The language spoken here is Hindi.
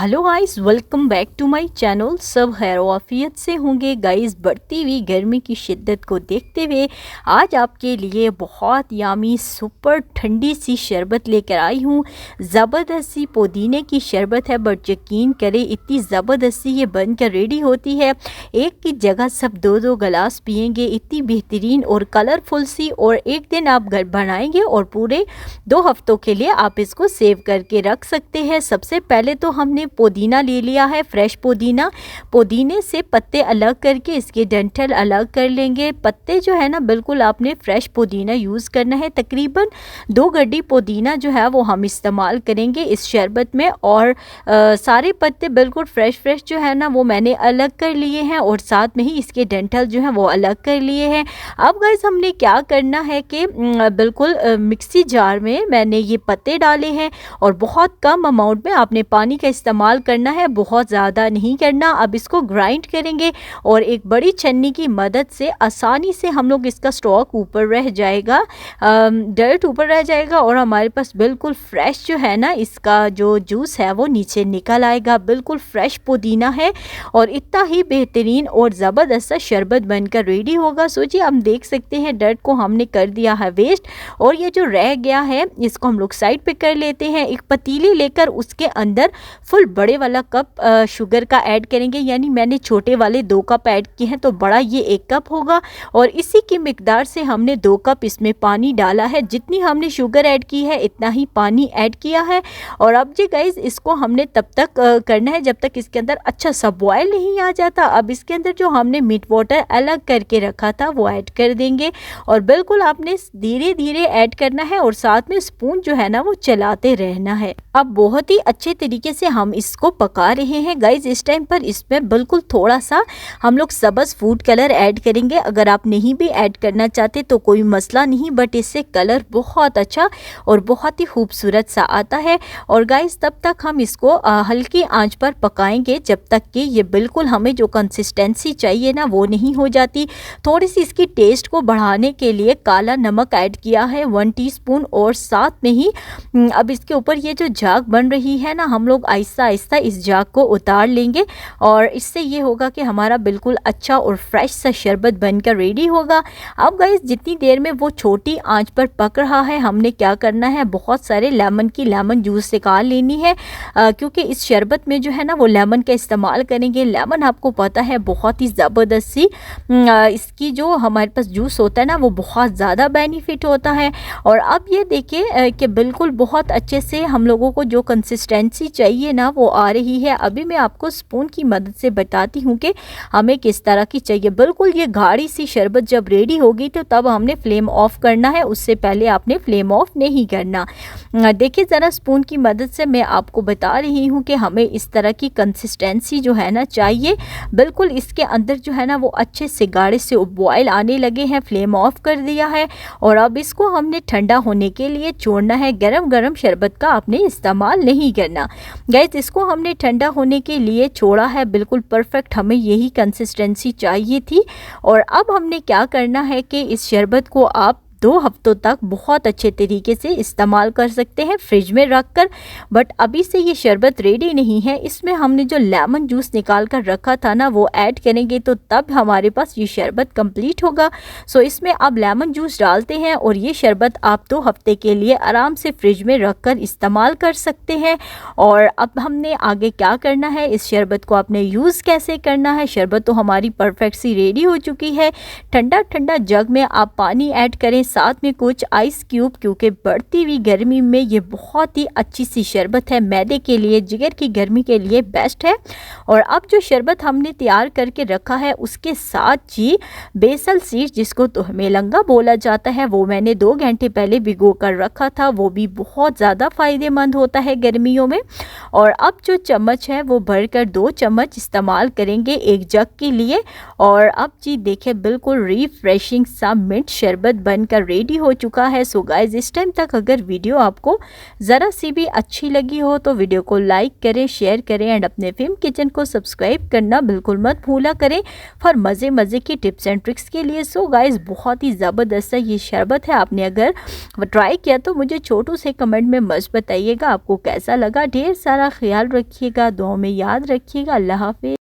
Hello guys, welcome back to my channel. सब खैर आफियत से होंगे गाइस। बढ़ती हुई गर्मी की शिद्दत को देखते हुए आज आपके लिए बहुत यामी सुपर ठंडी सी शरबत लेकर आई हूँ। ज़बरदस्त सी पुदीने की शरबत है, बट यकीन करें इतनी ज़बरदस्ती ये बनकर रेडी होती है। एक की जगह सब दो दो गिलास पियेंगे, इतनी बेहतरीन और कलरफुल सी। और एक दिन आप घर बनाएंगे और पूरे 2 हफ्तों के लिए आप इसको सेव करके रख सकते हैं। सबसे पहले तो हमने पुदीना ले लिया है, फ्रेश पुदीना। पुदीने से पत्ते अलग करके इसके डंठल अलग कर लेंगे। पत्ते जो है ना, बिल्कुल आपने फ्रेश पुदीना यूज़ करना है। तकरीबन 2 गड्डी पुदीना जो है वो हम इस्तेमाल करेंगे इस शरबत में। और सारे पत्ते बिल्कुल फ्रेश जो है ना वो मैंने अलग कर लिए हैं, और साथ में ही इसके डंठल जो है वो अलग कर लिए हैं। अब गाइस हमने क्या करना है कि बिल्कुल मिक्सी जार में मैंने ये पत्ते डाले हैं, और बहुत कम अमाउंट में आपने पानी का इस्तेमाल करना है, बहुत ज़्यादा नहीं करना। अब इसको ग्राइंड करेंगे और एक बड़ी छन्नी की मदद से आसानी से हम लोग इसका स्टॉक ऊपर रह जाएगा, डर्ट ऊपर रह जाएगा, और हमारे पास बिल्कुल फ्रेश जो है ना इसका जो जूस है वो नीचे निकल आएगा। बिल्कुल फ्रेश पुदीना है और इतना ही बेहतरीन और ज़बरदस्त सा शरबत बनकर रेडी होगा। सोचिए, हम देख सकते हैं डर्ट को हमने कर दिया है वेस्ट, और ये जो रह गया है इसको हम लोग साइड पे कर लेते हैं। एक पतीली लेकर उसके अंदर फुल बड़े वाला कप शुगर का ऐड करेंगे, यानी मैंने छोटे वाले 2 कप ऐड किए हैं तो बड़ा ये 1 कप होगा। और इसी की मिकदार से हमने 2 कप इसमें पानी डाला है। जितनी हमने शुगर ऐड की है इतना ही पानी ऐड किया है। और अब जी गाइज इसको हमने तब तक करना है जब तक इसके अंदर अच्छा सा बॉयल नहीं आ जाता। अब इसके अंदर जो हमने मीट वाटर अलग करके रखा था वो ऐड कर देंगे, और बिल्कुल आपने धीरे धीरे ऐड करना है, और साथ में स्पून जो है ना वो चलाते रहना है। अब बहुत ही अच्छे तरीके से हम इसको पका रहे हैं गाइज। इस टाइम पर इसमें बिल्कुल थोड़ा सा हम लोग सब्ज़ फूड कलर ऐड करेंगे। अगर आप नहीं भी ऐड करना चाहते तो कोई मसला नहीं, बट इससे कलर बहुत अच्छा और बहुत ही खूबसूरत सा आता है। और गाइज तब तक हम इसको हल्की आंच पर पकाएंगे जब तक कि ये बिल्कुल हमें जो कंसिस्टेंसी चाहिए ना वो नहीं हो जाती। थोड़ी सी इसकी टेस्ट को बढ़ाने के लिए काला नमक ऐड किया है 1 टीस्पून, और साथ में ही अब इसके ऊपर ये जो झाग बन रही है ना, हम लोग आहिस्ता आहिस्ता इस झाग को उतार लेंगे, और इससे ये होगा कि हमारा बिल्कुल अच्छा और फ्रेश सा शरबत बनकर रेडी होगा। अब गाइस जितनी देर में वो छोटी आंच पर पक रहा है, हमने क्या करना है, बहुत सारे लेमन जूस निकाल लेनी है, क्योंकि इस शरबत में जो है ना वो लेमन का इस्तेमाल करेंगे। लेमन आपको पता है बहुत ही ज़बरदस्त सी इसकी जो हमारे पास जूस होता है ना वो बहुत ज़्यादा बेनिफिट होता है। और अब ये देखिए कि बिल्कुल बहुत अच्छे से हम लोगों को जो कंसिस्टेंसी चाहिए ना वो आ रही है। अभी मैं आपको स्पून की मदद से बताती हूँ कि हमें किस तरह की चाहिए। बिल्कुल ये गाढ़ी सी शरबत जब रेडी होगी तो तब हमने फ्लेम ऑफ करना है, उससे पहले आपने फ्लेम ऑफ नहीं करना। देखिए ज़रा स्पून की मदद से मैं आपको बता रही हूँ कि हमें इस तरह की कंसिस्टेंसी जो है ना चाहिए। बिल्कुल इसके अंदर जो है ना वो अच्छे से गाढ़े से बॉयल आने लगे हैं। फ्लेम ऑफ कर दिया है, और अब इसको हमने ठंडा होने के लिए छोड़ना है। गरम गरम शरबत का आपने इस्तेमाल नहीं करना गाइस। इसको हमने ठंडा होने के लिए छोड़ा है। बिल्कुल परफेक्ट हमें यही कंसिस्टेंसी चाहिए थी। और अब हमने क्या करना है कि इस शरबत को आप 2 हफ्तों तक बहुत अच्छे तरीके से इस्तेमाल कर सकते हैं फ्रिज में रख कर। बट अभी से ये शरबत रेडी नहीं है, इसमें हमने जो लेमन जूस निकाल कर रखा था ना वो ऐड करेंगे, तो तब हमारे पास ये शरबत कंप्लीट होगा। सो इसमें आप लेमन जूस डालते हैं, और ये शरबत आप 2 हफ्ते के लिए आराम से फ्रिज में रख कर इस्तेमाल कर सकते हैं। और अब हमने आगे क्या करना है, इस शरबत को आपने यूज़ कैसे करना है। शरबत तो हमारी परफेक्ट सी रेडी हो चुकी है। ठंडा ठंडा जग में आप पानी ऐड करें, साथ में कुछ आइस क्यूब, क्योंकि बढ़ती हुई गर्मी में ये बहुत ही अच्छी सी शरबत है। मैदे के लिए, जिगर की गर्मी के लिए बेस्ट है। और अब जो शरबत हमने तैयार करके रखा है उसके साथ जी बेसल सीड्स, जिसको तो मेलंगा बोला जाता है, वो मैंने 2 घंटे पहले भिगो कर रखा था। वो भी बहुत ज़्यादा फ़ायदेमंद होता है गर्मियों में। और अब जो चम्मच है वो भरकर 2 चम्मच इस्तेमाल करेंगे एक जग के लिए। और अब जी देखिए बिल्कुल रिफ्रेशिंग सा मिंट शरबत बनकर रेडी हो चुका है। सो गाइज इस टाइम तक अगर वीडियो आपको ज़रा सी भी अच्छी लगी हो तो वीडियो को लाइक करें, शेयर करें एंड अपने फिल्म किचन को सब्सक्राइब करना बिल्कुल मत भूला करें फॉर मज़े की टिप्स एंड ट्रिक्स के लिए। सो गाइज बहुत ही ज़बरदस्त ये शरबत है, आपने अगर ट्राई किया तो मुझे छोटू से कमेंट में मस्त बताइएगा आपको कैसा लगा। ढेर सारा ख्याल रखिएगा, दुआओं में याद रखिएगा। अल्लाह हाफिज़।